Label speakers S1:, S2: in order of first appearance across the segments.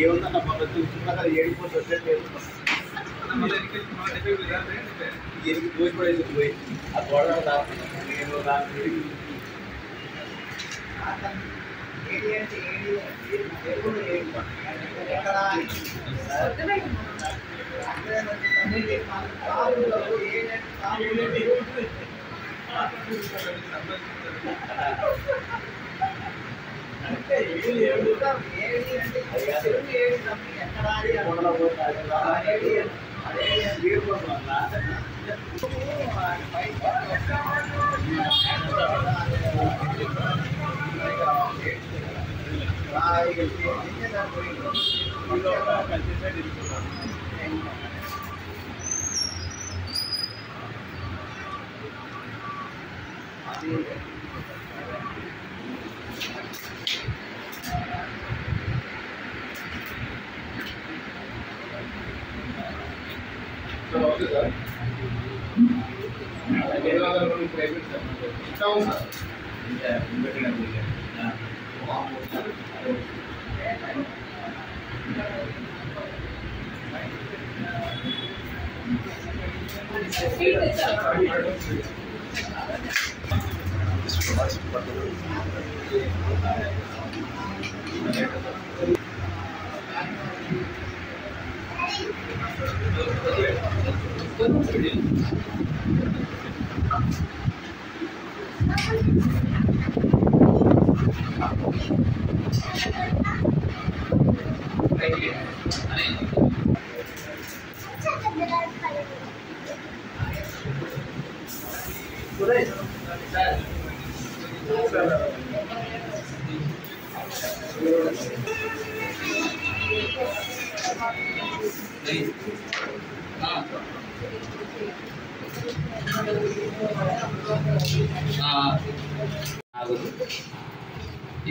S1: ఏముందన్న పద్ధతి ప్రకారం ఏడిపోతే వచ్చేట్లేదు పోయి ఆ గోడ నేను దాని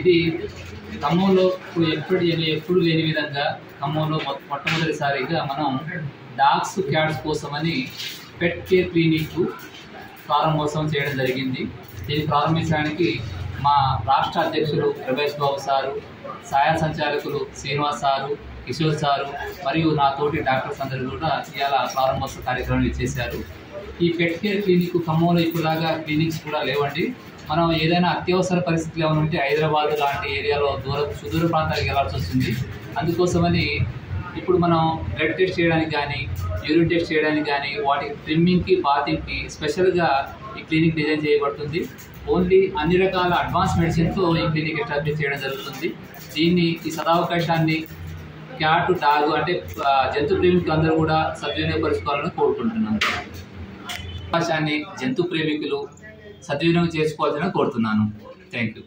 S2: ఇది ఖమ్మంలో ఎప్పుడు లేని విధంగా ఖమ్మంలో మొట్టమొదటిసారిగా మనం డాగ్స్ క్యాట్స్ కోసమని పెట్ కేర్ క్లినిక్ ప్రారంభోత్సవం చేయడం జరిగింది. దీన్ని ప్రారంభించడానికి మా రాష్ట్ర అధ్యక్షులు రమేష్ బాబు సారు, సహాయ సంచాలకులు శ్రీనివాస్ సారు, కిషోర్ సారు మరియు నా తోటి డాక్టర్స్ అందరూ కూడా ఇవాళ ప్రారంభోత్సవ కార్యక్రమం ఇచ్చేశారు. ఈ పెట్ కేర్ క్లినిక్ ఖమ్మంలో ఇప్పుడులాగా క్లినిక్స్ కూడా లేవండి. మనం ఏదైనా అత్యవసర పరిస్థితులు ఏమైనా ఉంటే హైదరాబాద్ లాంటి ఏరియాలో సుదూర ప్రాంతాలకు వెళ్ళాల్సి వస్తుంది. అందుకోసమని ఇప్పుడు మనం బ్లడ్ టెస్ట్ చేయడానికి కానీ, యూరిన్ టెస్ట్ చేయడానికి కానీ, వాటికి ట్రిమ్మింగ్కి, బాతింగ్కి స్పెషల్గా ఈ క్లినిక్ డిజైన్ చేయబడుతుంది. ఓన్లీ అన్ని రకాల అడ్వాన్స్ మెడిసిన్తో ఈ క్లినిక్ ఎస్టాబ్లిష్ చేయడం జరుగుతుంది. ఈ సదావకాశాన్ని క్యాట్, డాగ్ అంటే జంతు ప్రేమికులు అందరూ కూడా సద్వినియోగపరుచుకోవాలని కోరుకుంటున్నాను. అవకాశాన్ని జంతు ప్రేమికులు సద్వినియోగం చేసుకోవాలని కోరుతున్నాను. Thank you.